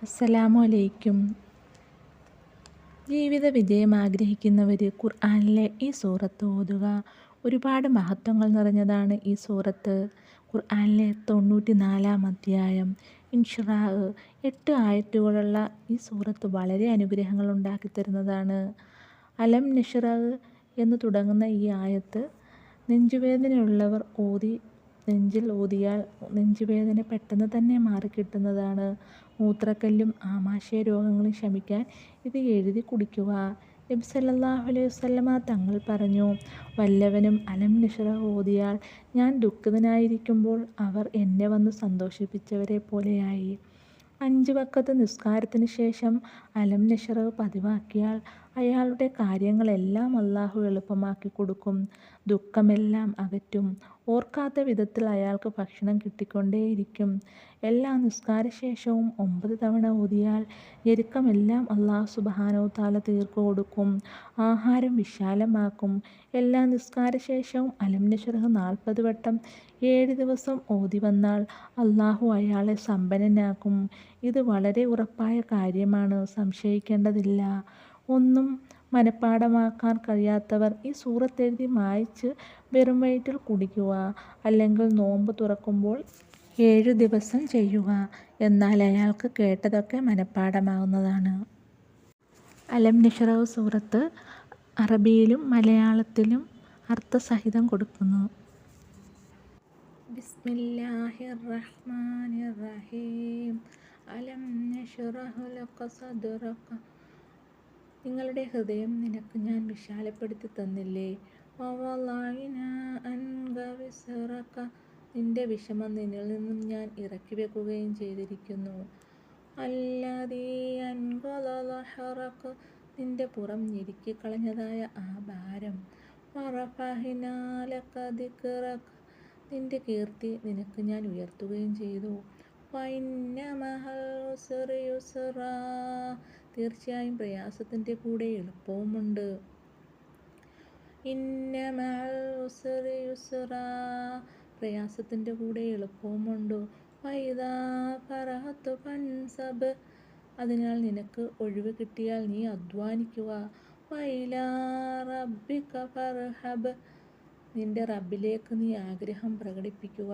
അസ്സലാമു അലൈക്കും. ജീവിത വിജയം ആഗ്രഹിക്കുന്നവർ ഖുർആനിലെ ഈ സൂറത്ത് ഓതുക. ഒരുപാട് മഹത്വങ്ങൾ നിറഞ്ഞതാണ് ഈ സൂറത്ത്. ഖുർആനിലെ 94-ാം അധ്യായം ഇൻഷിറാ 8 ആയത്തുകളുള്ള ഈ സൂറത്ത് വളരെ അനുഗ്രഹങ്ങൾ ഉണ്ടാക്കി തരുന്നതാണ്. അലം നഷ്റഹ് എന്ന് തുടങ്ങുന്ന ഈ ആയത്ത് നെഞ്ചുവേദനയുള്ളവർ നെഞ്ചിൽ ഓതിയാൽ നെഞ്ചുവേദന പെട്ടെന്ന് തന്നെ മാറിക്കിട്ടുന്നതാണ്. മൂത്രക്കല്ലും ആമാശയ രോഗങ്ങളും ശമിക്കാൻ ഇത് എഴുതി കുടിക്കുക. നബി സല്ലല്ലാഹു അലൈഹി വസല്ലമ തങ്ങൾ പറഞ്ഞു, വല്ലവനും അലം നഷ്റഹ് ഓതിയാൽ ഞാൻ ദുഃഖിതനായിരിക്കുമ്പോൾ അവർ എന്നെ വന്ന് സന്തോഷിപ്പിച്ചവരെ പോലെയായി. 5 വഖത്ത് നിസ്കാരത്തിന് ശേഷം അലം നഷ്റഹ് പതിവാക്കിയാൽ അയാളുടെ കാര്യങ്ങളെല്ലാം അല്ലാഹു എളുപ്പമാക്കി കൊടുക്കും, ദുഃഖമെല്ലാം അകറ്റും. ഓർക്കാത്ത വിധത്തിൽ അയാൾക്ക് ഭക്ഷണം കിട്ടിക്കൊണ്ടേയിരിക്കും. എല്ലാ നിസ്കാരശേഷവും 9 തവണ ഓതിയാൽ ഞെരുക്കമെല്ലാം അല്ലാഹു സുബ്ഹാനഹു തആല തീർത്തു കൊടുക്കും, ആഹാരം വിശാലമാക്കും. എല്ലാ നിസ്കാരശേഷവും അലം നഷ്റഹ് 40 വട്ടം 7 ദിവസം ഓതി വന്നാൽ അല്ലാഹു അയാളെ സമ്പന്നനാക്കും. ഇത് വളരെ ഉറപ്പായ കാര്യമാണ്, സംശയിക്കേണ്ടതില്ല. ഒന്നും മനഃപാഠമാക്കാൻ കഴിയാത്തവർ ഈ സൂറത്ത് എഴുതി മായ്ച്ച് വെറും വയറ്റിൽ കുടിക്കുക. അല്ലെങ്കിൽ നോമ്പ് തുറക്കുമ്പോൾ 7 ദിവസം ചെയ്യുക. എന്നാൽ അയാൾക്ക് കേട്ടതൊക്കെ മനഃപാഠമാകുന്നതാണ്. അലം നഷ്റഹ് സൂറത്ത് അറബിയിലും മലയാളത്തിലും അർത്ഥസഹിതം കൊടുക്കുന്നു. ബിസ്മില്ലാഹിർ റഹ്മാനിർ റഹീം. അലം നഷ്റഹ് ലക സദ്റക. നിങ്ങളുടെ ഹൃദയം നിനക്ക് ഞാൻ വിശാലപ്പെടുത്തി തന്നില്ലേ. വവളഅനാ അൻക വിസ്റക. നിന്റെ വിഷമം നിന്നിൽ നിന്നും ഞാൻ ഇറക്കി വെക്കുകയും ചെയ്തിരിക്കുന്നു. അല്ലദീ അൻഖള ളഹ്റക. നിന്റെ പുറം ഞെരുക്കിക്കളഞ്ഞതായ ആ ഭാരം. വറഫഅനാ ലക ദിക്റക. നിന്റെ കീർത്തി നിനക്ക് ഞാൻ ഉയർത്തുകയും ചെയ്തു. വഇന്ന മഅൽ ഉസ്രി യുസ്റാ. തീർച്ചയായും പ്രയാസത്തിൻ്റെ കൂടെ എളുപ്പവുമുണ്ട്. ഇന്ന മഅൽ ഉസ്രി യുസ്റാ. പ്രയാസത്തിൻ്റെ കൂടെ എളുപ്പവുമുണ്ട്. വഇദാ ഫറഗ്ത ഫൻസബ്. അതിനാൽ നിനക്ക് ഒഴിവ് കിട്ടിയാൽ നീ അധ്വാനിക്കുക. വഇലാ റബ്ബിക ഫർഹബ്. നിന്റെ റബ്ബിലേക്ക് നീ ആഗ്രഹം പ്രകടിപ്പിക്കുക.